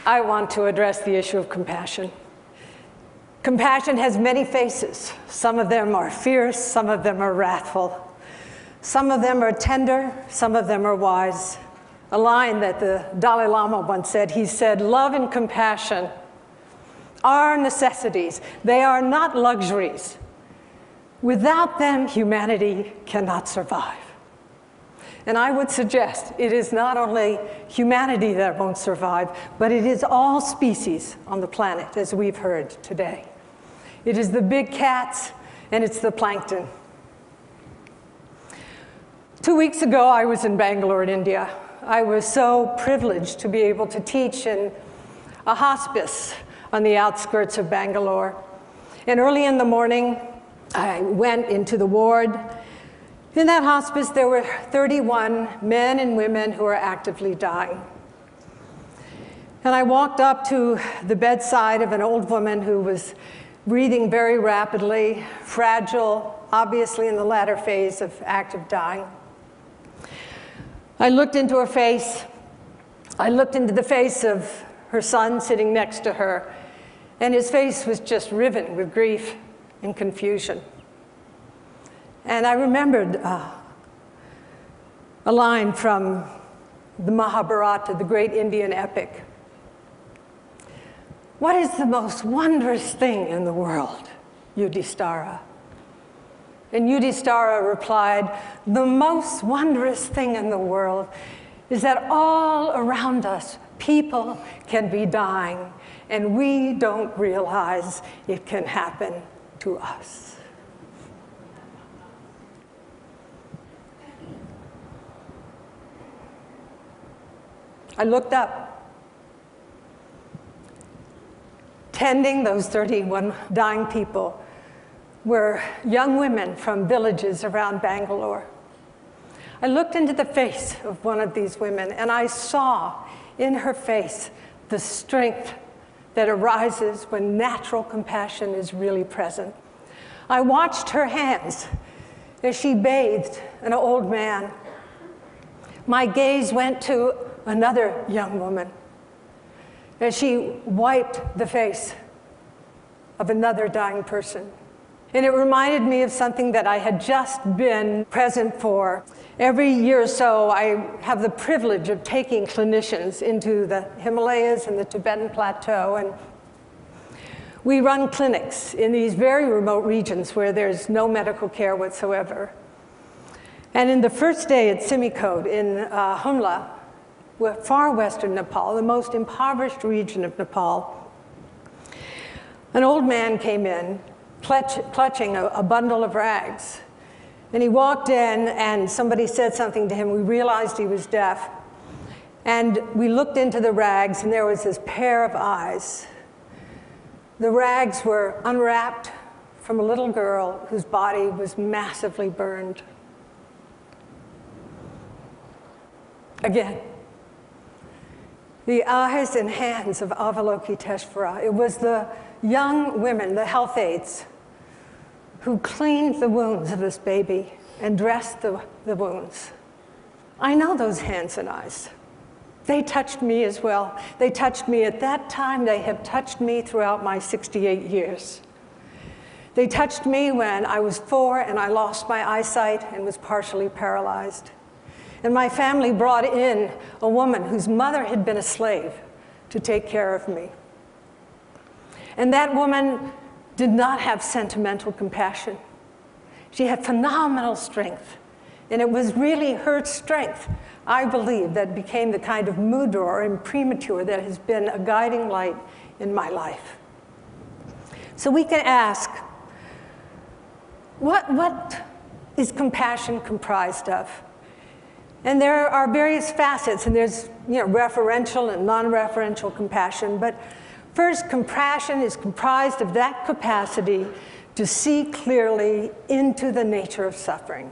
I want to address the issue of compassion. Compassion has many faces. Some of them are fierce, some of them are wrathful. Some of them are tender, some of them are wise. A line that the Dalai Lama once said, he said, "Love and compassion are necessities. They are not luxuries. Without them, humanity cannot survive." And I would suggest it is not only humanity that won't survive, but it is all species on the planet, as we've heard today. It is the big cats, and it's the plankton. 2 weeks ago, I was in Bangalore, in India. I was so privileged to be able to teach in a hospice on the outskirts of Bangalore. And early in the morning, I went into the ward. In that hospice, there were 31 men and women who were actively dying. And I walked up to the bedside of an old woman who was breathing very rapidly, fragile, obviously in the latter phase of active dying. I looked into her face. I looked into the face of her son sitting next to her, and his face was just riven with grief and confusion. And I remembered a line from the Mahabharata, the great Indian epic. "What is the most wondrous thing in the world, Yudhishthira?" And Yudhishthira replied, "The most wondrous thing in the world is that all around us, people can be dying, and we don't realize it can happen to us." I looked up. Tending those 31 dying people were young women from villages around Bangalore. I looked into the face of one of these women, and I saw in her face the strength that arises when natural compassion is really present. I watched her hands as she bathed an old man. My gaze went to another young woman as she wiped the face of another dying person. And it reminded me of something that I had just been present for. Every year or so, I have the privilege of taking clinicians into the Himalayas and the Tibetan Plateau, and we run clinics in these very remote regions where there's no medical care whatsoever. And in the first day at Simikot in Khumla, far western Nepal, the most impoverished region of Nepal, an old man came in, clutching a bundle of rags. And he walked in, and somebody said something to him. We realized he was deaf. And we looked into the rags, and there was this pair of eyes. The rags were unwrapped from a little girl whose body was massively burned. Again, the eyes and hands of Avalokiteshvara. It was the young women, the health aides, who cleaned the wounds of this baby and dressed the wounds. I know those hands and eyes. They touched me as well. They touched me at that time. They have touched me throughout my 68 years. They touched me when I was 4 and I lost my eyesight and was partially paralyzed. And my family brought in a woman whose mother had been a slave to take care of me. And that woman did not have sentimental compassion. She had phenomenal strength. And it was really her strength, I believe, that became the kind of mudra or imprimatur that has been a guiding light in my life. So we can ask, what is compassion comprised of? And there are various facets, and there's referential and non-referential compassion. But first, compassion is comprised of that capacity to see clearly into the nature of suffering.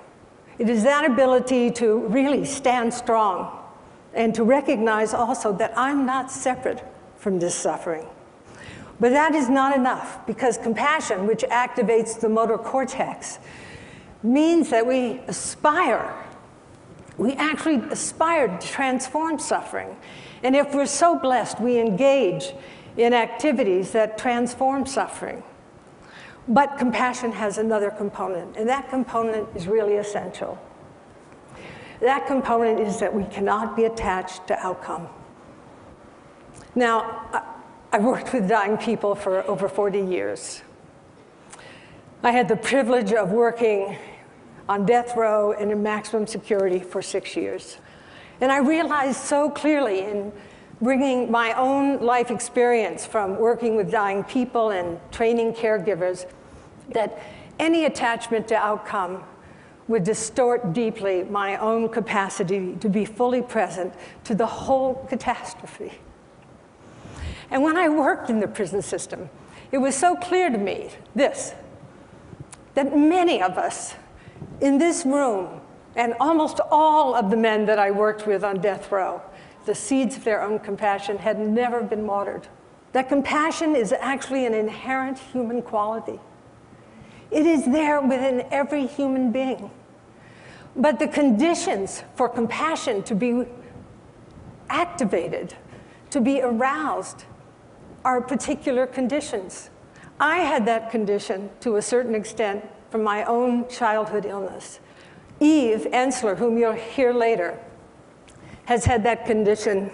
It is that ability to really stand strong and to recognize also that I'm not separate from this suffering. But that is not enough, because compassion, which activates the motor cortex, means that we actually aspire to transform suffering. And if we're so blessed, we engage in activities that transform suffering. But compassion has another component, and that component is really essential. That component is that we cannot be attached to outcome. Now, I've worked with dying people for over 40 years. I had the privilege of working on death row and in maximum security for 6 years. And I realized so clearly in bringing my own life experience from working with dying people and training caregivers that any attachment to outcome would distort deeply my own capacity to be fully present to the whole catastrophe. And when I worked in the prison system, it was so clear to me, that many of us in this room, and almost all of the men that I worked with on death row, the seeds of their own compassion had never been watered. That compassion is actually an inherent human quality. It is there within every human being. But the conditions for compassion to be activated, to be aroused, are particular conditions. I had that condition to a certain extent from my own childhood illness. Eve Ensler, whom you'll hear later, has had that condition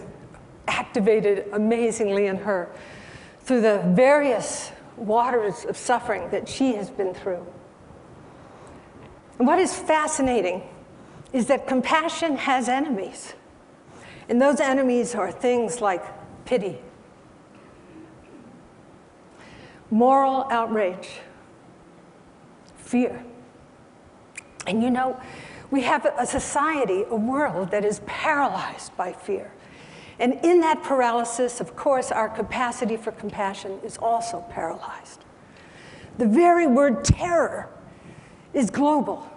activated amazingly in her through the various waters of suffering that she has been through. And what is fascinating is that compassion has enemies. And those enemies are things like pity, moral outrage, fear. And you know, we have a society, a world that is paralyzed by fear. And in that paralysis, of course, our capacity for compassion is also paralyzed. The very word terror is global.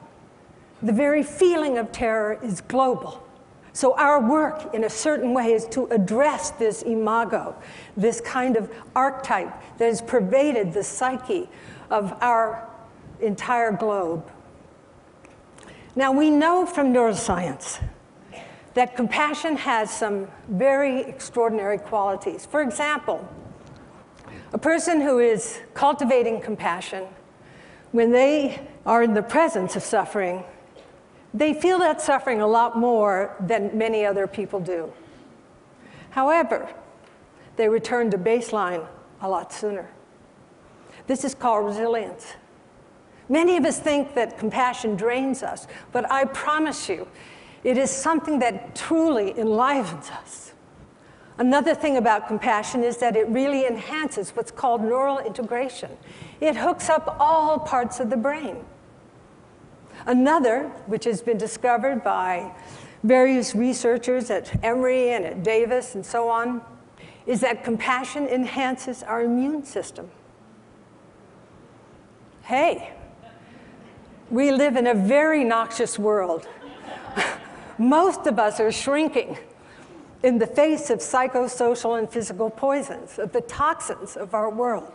The very feeling of terror is global. So our work, in a certain way, is to address this imago, this kind of archetype that has pervaded the psyche of our entire globe. Now, we know from neuroscience that compassion has some very extraordinary qualities. For example, a person who is cultivating compassion, when they are in the presence of suffering, they feel that suffering a lot more than many other people do. However, they return to baseline a lot sooner. This is called resilience. Many of us think that compassion drains us, but I promise you, it is something that truly enlivens us. Another thing about compassion is that it really enhances what's called neural integration. It hooks up all parts of the brain. Another, which has been discovered by various researchers at Emory and at Davis and so on, is that compassion enhances our immune system. Hey, we live in a very noxious world. Most of us are shrinking in the face of psychosocial and physical poisons, of the toxins of our world.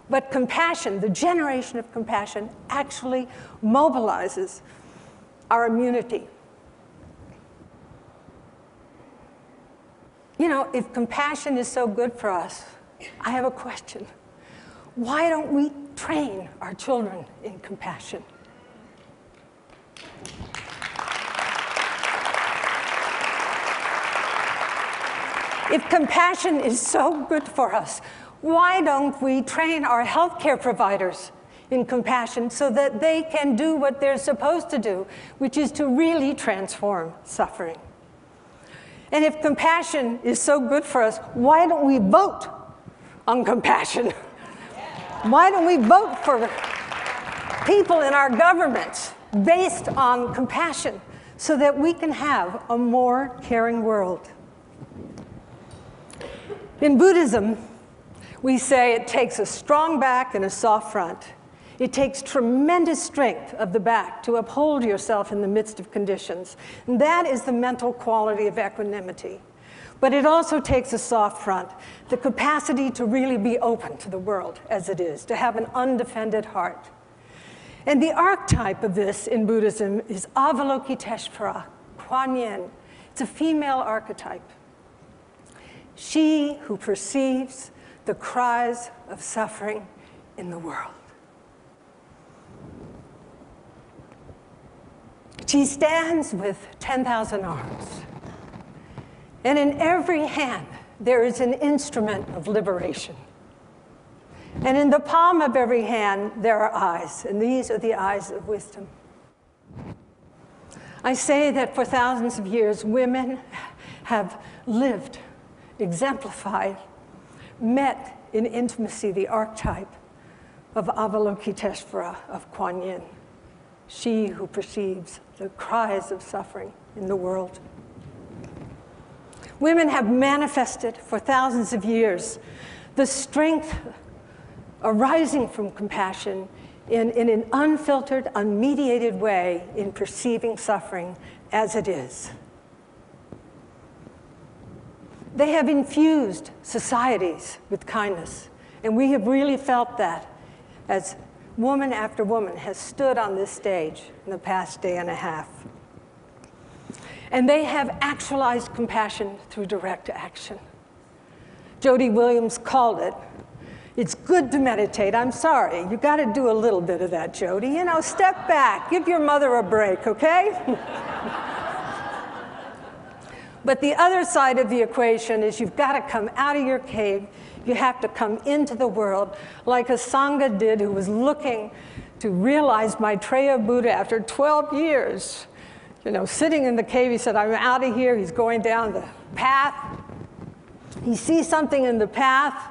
But compassion, the generation of compassion, actually mobilizes our immunity. You know, if compassion is so good for us, I have a question. Why don't we train our children in compassion? If compassion is so good for us, why don't we train our healthcare providers in compassion so that they can do what they're supposed to do, which is to really transform suffering? And if compassion is so good for us, why don't we vote on compassion? Why don't we vote for people in our governments based on compassion so that we can have a more caring world? In Buddhism, we say it takes a strong back and a soft front. It takes tremendous strength of the back to uphold yourself in the midst of conditions. And that is the mental quality of equanimity. But it also takes a soft front, the capacity to really be open to the world as it is, to have an undefended heart. And the archetype of this in Buddhism is Avalokiteshvara, Kuan Yin. It's a female archetype. She who perceives the cries of suffering in the world. She stands with 10,000 arms. And in every hand, there is an instrument of liberation. And in the palm of every hand, there are eyes, and these are the eyes of wisdom. I say that for thousands of years, women have lived, exemplified, met in intimacy the archetype of Avalokiteshvara, of Kuan Yin, she who perceives the cries of suffering in the world. Women have manifested for thousands of years the strength arising from compassion in an unfiltered, unmediated way in perceiving suffering as it is. They have infused societies with kindness, and we have really felt that as woman after woman has stood on this stage in the past day and a half. And they have actualized compassion through direct action. Jody Williams called it, it's good to meditate. I'm sorry, you got to do a little bit of that, Jody. You know, step back, give your mother a break, okay? But the other side of the equation is you've got to come out of your cave. You have to come into the world like a Sangha did who was looking to realize Maitreya Buddha after 12 years. You know, sitting in the cave, he said, I'm out of here. He's going down the path. He sees something in the path.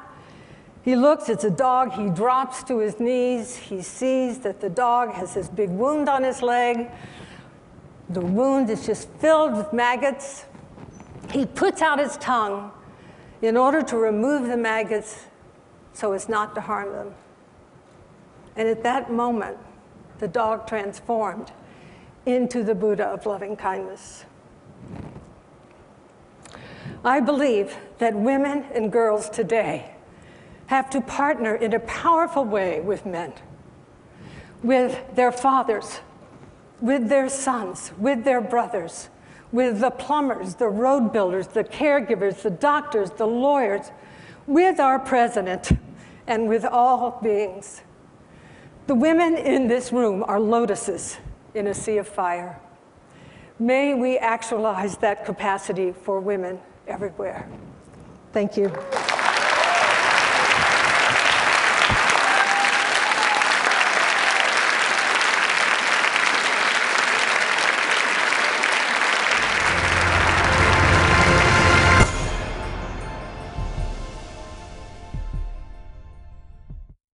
He looks, it's a dog. He drops to his knees. He sees that the dog has this big wound on his leg. The wound is just filled with maggots. He puts out his tongue in order to remove the maggots so as not to harm them. And at that moment, the dog transformed into the Buddha of loving kindness. I believe that women and girls today have to partner in a powerful way with men, with their fathers, with their sons, with their brothers, with the plumbers, the road builders, the caregivers, the doctors, the lawyers, with our president, and with all beings. The women in this room are lotuses in a sea of fire. May we actualize that capacity for women everywhere. Thank you.